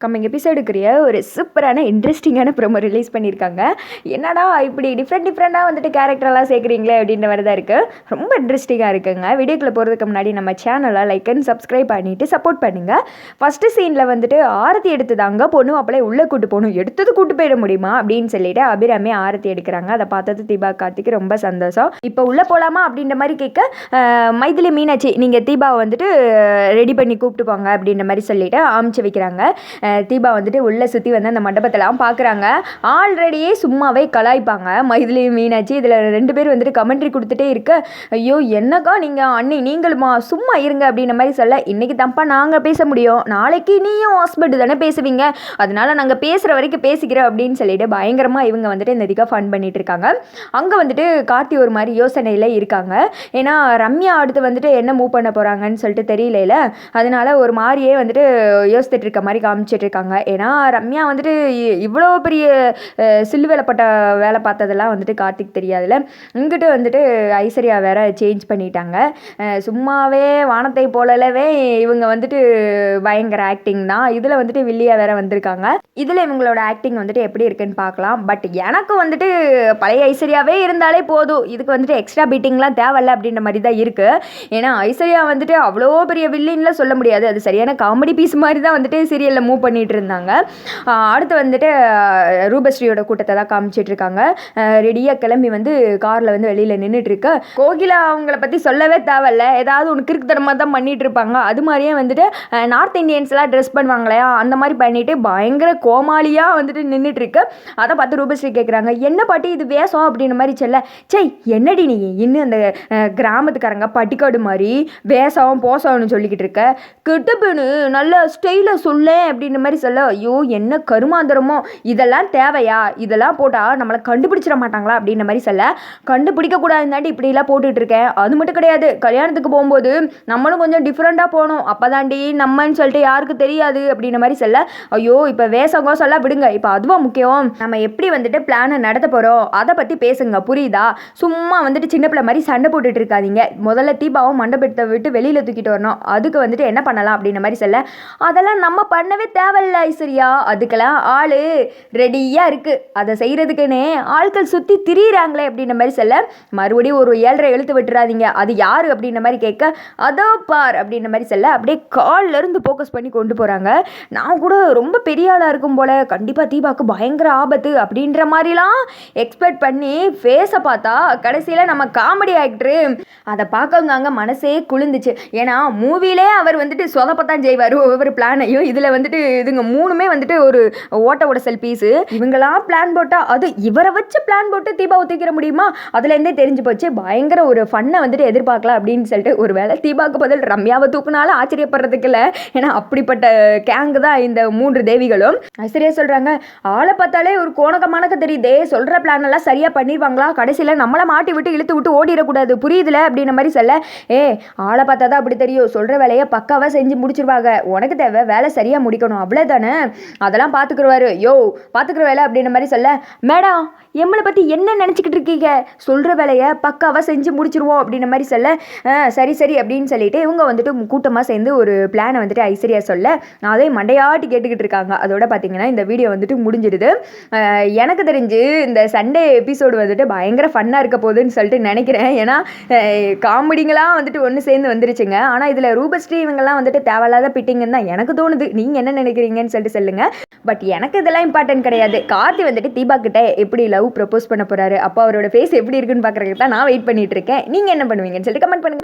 Coming எபிசோடுக்குரிய ஒரு சூப்பரான இன்ட்ரெஸ்டிங்கான ப்ரோமோ ரிலீஸ் பண்ணியிருக்காங்க. என்னடா இப்படி டிஃப்ரெண்ட்டாக வந்துட்டு கேரக்டரெல்லாம் சேர்க்குறீங்களே அப்படின்ற மாதிரி தான் இருக்குது. ரொம்ப இன்ட்ரெஸ்டிங்காக இருக்குங்க. வீடியோக்குள்ளே போகிறதுக்கு முன்னாடி நம்ம சேனலை லைக் அண்ட் சப்ஸ்கிரைப் பண்ணிவிட்டு சப்போர்ட் பண்ணுங்கள். ஃபஸ்ட்டு சீனில் வந்துட்டு ஆரத்தி எடுத்ததாங்க பொண்ணு அப்படியே உள்ளே கூட்டு போகணும், எடுத்தது கூட்டு போயிட முடியுமா அப்படின்னு சொல்லிட்டு அபிராமி ஆரத்தி எடுக்கிறாங்க. அதை பார்த்தது தீபா கார்த்திக்கு ரொம்ப சந்தோஷம். இப்போ உள்ளே போகலாமா அப்படின்ற மாதிரி கேட்க மைதிலி மீனாட்சி நீங்கள் தீபாவை வந்துட்டு ரெடி பண்ணி கூப்பிட்டு போங்க அப்படின்ற மாதிரி சொல்லிட்டு அமுச்சு வைக்கிறாங்க. தீபா வந்துட்டு உள்ளே சுற்றி வந்து அந்த மண்டபத்தெல்லாம் பார்க்குறாங்க. ஆல்ரெடியே சும்மாவே கலாய்ப்பாங்க மைதிலி மீனாட்சி. இதில் 2 பேர் வந்துட்டு கமெண்ட்ரி கொடுத்துட்டே இருக்க, ஐயோ என்னக்கா நீங்கள் அண்ணி நீங்களுமா சும்மா இருங்க அப்படின்ற மாதிரி சொல்ல, இன்றைக்கி தப்பா நாங்கள் பேச முடியும், நாளைக்கு நீயும் ஹஸ்பண்ட் தானே பேசுவீங்க, அதனால நாங்கள் பேசுகிற வரைக்கும் பேசிக்கிறோம் அப்படின்னு சொல்லிட்டு பயங்கரமாக இவங்க வந்துட்டு இந்த இதுக்காக ஃபன் பண்ணிட்டு இருக்காங்க. அங்கே வந்துட்டு கார்த்தி ஒரு மாதிரி யோசனையில் இருக்காங்க. ஏன்னா ரம்யா அடுத்து வந்துட்டு என்ன மூவ் பண்ண போகிறாங்கன்னு சொல்லிட்டு தெரியல, அதனால ஒரு மாதிரியே வந்துட்டு யோசித்துட்டு இருக்க மாதிரி காமிச்சிட்டு இருக்காங்க. ஏன்னா ரம்யா வந்துட்டு இவ்வளோ பெரிய சில்லு வேலைப்பட்ட வேலை பார்த்ததெல்லாம் வந்துட்டு கார்த்திக் தெரியாதுல்ல. இங்கிட்டு வந்துட்டு ஐஸ்வர்யா வேற சேஞ்ச் பண்ணிட்டாங்க. சும்மாவே வானத்தை போலவே இவங்க வந்துட்டு பயங்கர ஆக்டிங் தான். இதில் வந்துட்டு வில்லியா வேற வந்திருக்காங்க. இதில் இவங்களோட ஆக்டிங் வந்துட்டு எப்படி இருக்குன்னு பார்க்கலாம். பட் எனக்கு வந்துட்டு பழைய ஐஸ்வர்யாவே இருந்தாலே போதும், இதுக்கு வந்துட்டு எக்ஸ்ட்ரா பீட்டிங்லாம் தேவையில்ல அப்படின்ற மாதிரி தான் இருக்குது. ஏன்னா ஐஸ்வர்யா வந்துட்டு அவ்வளோ பெரிய வில்லின்லாம் சொல்ல முடியாது, அது சரியான காமெடி பீஸ் மாதிரி தான் வந்துட்டு சீரியலில் மூவ் பண்ணிட்டு இருந்தாங்க. அடுத்து வந்துட்டு ரூபஸ்ரீயோட கூட்டத்தை தான் காமிச்சிட்டு இருக்காங்க. ரெடியாக கிளம்பி வந்து காரில் வந்து வெளியில் நின்றுட்டு இருக்க, கோகிலா அவங்கள பற்றி சொல்லவே தேவையில்ல, ஏதாவது ஒன்று கிறுக்குத்தனமாக தான் பண்ணிட்டு இருப்பாங்க. அது மாதிரியே வந்துட்டு நார்த் இந்தியன்ஸ்லாம் ட்ரெஸ் பண்ணுவாங்களையா அந்த மாதிரி பண்ணிட்டு பயங்கர கோமாளியாக வந்துட்டு நின்றுட்டு இருக்கு. அதை பார்த்து ரூபஸ்ரீ கேட்குறாங்க, என்ன பாட்டி இது வேஷம் அப்படின்ற மாதிரி சொல்ல, சை என்னடி நீ இன்னும் அந்த கிராமத்துக்காரங்க பட்டிக்காடு மாதிரி வேஷம் போசம்னு சொல்லிக்கிட்டு இருக்க, கிட்டப்புன்னு நல்ல ஸ்டைலாக சொல்ல அப்படின்ற மாதிரி சொல்ல, ஐயோ என்ன கருமாந்திரமோ, இதெல்லாம் தேவையா, இதெல்லாம் போட்டால் நம்மளை கண்டுபிடிச்சிட மாட்டாங்களா அப்படின்ற மாதிரி சொல்ல, கண்டுபிடிக்கக்கூடாதுந்தாண்டி இப்படிலாம் போட்டுட்டு இருக்கேன், அது மட்டும் கிடையாது கல்யாணத்துக்கு போகும்போது நம்மளும் கொஞ்சம் டிஃப்ரெண்ட்டாக போகணும், அப்போ தாண்டி நம்மன்னு சொல்லிட்டு யாருக்கு தெரியாது அப்படின்ற மாதிரி சொல்ல, ஐயோ இப்போ வேஷம் கோசம்லாம் விடுங்க, இப்போ அதுவா முக்கியம், நம்ம எப்படி வந்துட்டு பிளானை நடத்த போகிறோம் அதை பற்றி பேசுங்க புரியுதா, சும்மா வந்துட்டு சின்ன பிள்ளை மாதிரி சண்டை போட்டுட்டு இருக்காதீங்க, முதல்ல தீபாவும் மண்டபத்தை விட்டு வெளியில் தூக்கிட்டு வரணும், அதுக்கு வந்துட்டு என்ன பண்ணலாம் அப்படின்ற மாதிரி சொல்ல, அதெல்லாம் நம்ம பண்ணவே தேவையில்ல ஐஸ்வர்யா, அதுக்கெல்லாம் ஆள் ரெடியாக இருக்குது, அதை செய்கிறதுக்குன்னே ஆட்கள் சுற்றி திரியிறாங்களே அப்படின்ற மாதிரி சொல்ல, மறுபடியும் ஒரு 7.5 எழுத்து விட்டுறாதீங்க, அது யார் அப்படின்ற மாதிரி கேட்க, அதோ பார் அப்படின்ற மாதிரி சொல்ல, அப்படியே கால்லேருந்து ஃபோக்கஸ் பண்ணி கொண்டு போகிறாங்க. நான் கூட ரொம்ப பெரிய ஆளாக இருக்கும் போல், கண்டிப்பாக தீபாவுக்கு பயங்கர ஆபத்து அப்படின்ற மாதிரிலாம் எக்ஸ்பெக்ட் பண்ணி ஃபேஸை பார்த்தா கடைசியில் நம்ம காமெடி ஆக்டரு, அதை பார்க்கவங்க அங்கே மனசே குளிர்ந்துச்சு. ஏன்னா மூவிலே அவர் வந்துட்டு சொதப்பத்தான் செய்வார் ஒவ்வொரு பிளானையும், இதில் வந்துட்டு இதுங்க 3மே வந்துட்டு ஒரு ஓட்ட உடசல் பீஸு, இவங்களாம் பிளான் போட்டால் அது இவரை வச்சு பிளான் போட்டு தீபாவை தூக்கிற முடியுமா, அதுலேருந்தே தெரிஞ்சு போச்சு. பயங்கர ஒரு ஃபன்னை வந்துட்டு எதிர்பார்க்கலாம் அப்படின்னு சொல்லிட்டு, ஒரு வேளை தீபாவுக்கு பதில் ரம்யாவை தூக்குனாலும் ஆச்சரியப்படுறதுக்கு இல்லை, ஏன்னா அப்படிப்பட்ட கேங்கு தான் இந்த 3 தேவிகளும். சரியா சொல்கிறாங்க, ஆளை பார்த்தாலே ஒரு கோணக்கமானக்க தெரியுதே, சொல்கிற பிளான் எல்லாம் சரியாக பண்ணிடுவாங்களா, கடைசியில் நம்மளை மாட்டி விட்டு இழுத்து விட்டு ஓடிடக்கூடாது புரியுதுல அப்படின்ற மாதிரி சொல்ல, ஆளை பார்த்தா தான் அப்படி தெரியும், சொல்கிற வேலையை பக்காவாக செஞ்சு முடிச்சிருவாங்க, உனக்கு தேவை வேலை சரியாக முடிக்கணும் அவ்வளோதானே, அதெல்லாம் பார்த்துக்குருவாரு, யோ பார்த்துக்குற வேலை அப்படின்ற மாதிரி சொல்ல, மேடம் எம்மளை பற்றி என்ன நினச்சிக்கிட்டு இருக்கீங்க, சொல்கிற வேலையை பக்காவாக செஞ்சு முடிச்சிருவோம் அப்படின்ற மாதிரி சொல்ல, சரி சரி அப்படின்னு சொல்லிட்டு இவங்க வந்துட்டு கூட்டமாக சேர்ந்து ஒரு பிளானை வந்துட்டு ஐஸ்வர்யா சொல்ல, அதே மண்டையாட்டி கேட்டுக்கிட்டு இருக்காங்க. அதோட பார்த்தீங்கன்னா இந்த வீடியோ வந்துட்டு முடிஞ்சிடுது. எனக்கு தெரிஞ்சு இந்த சண்டே எபிசோடு வந்துட்டு பயங்கர ஃபன்னாக இருக்க போகுதுன்னு சொல்லிட்டு நினைக்கிறேன். ஏன்னா காமெடிங்களாம் வந்துட்டு ஒன்று சேர்ந்து வந்துருச்சுங்க. ஆனால் இதில் ரூபஸ்ரீ இவங்கெல்லாம் வந்துட்டு தேவையில்லாத பிட்டிங்கன்னு தான் எனக்கு தோணுது. நீங்கள் என்ன நினைக்கிறீங்கன்னு சொல்லிட்டு சொல்லுங்கள். பட் எனக்கு இதெல்லாம் இம்பார்ட்டன்ட் கிடையாது. கார்த்தி வந்துட்டு தீபா கிட்ட எப்படி லவ் ப்ரப்போஸ் பண்ண போகிறாரு, அப்போ அவரோட ஃபேஸ் எப்படி இருக்குன்னு பார்க்குறதுக்கு தான் நான் வெயிட் பண்ணிட்டு இருக்கேன். நீங்கள் என்ன பண்ணுவீங்கன்னு சொல்லிட்டு கமெண்ட் பண்ணுங்க.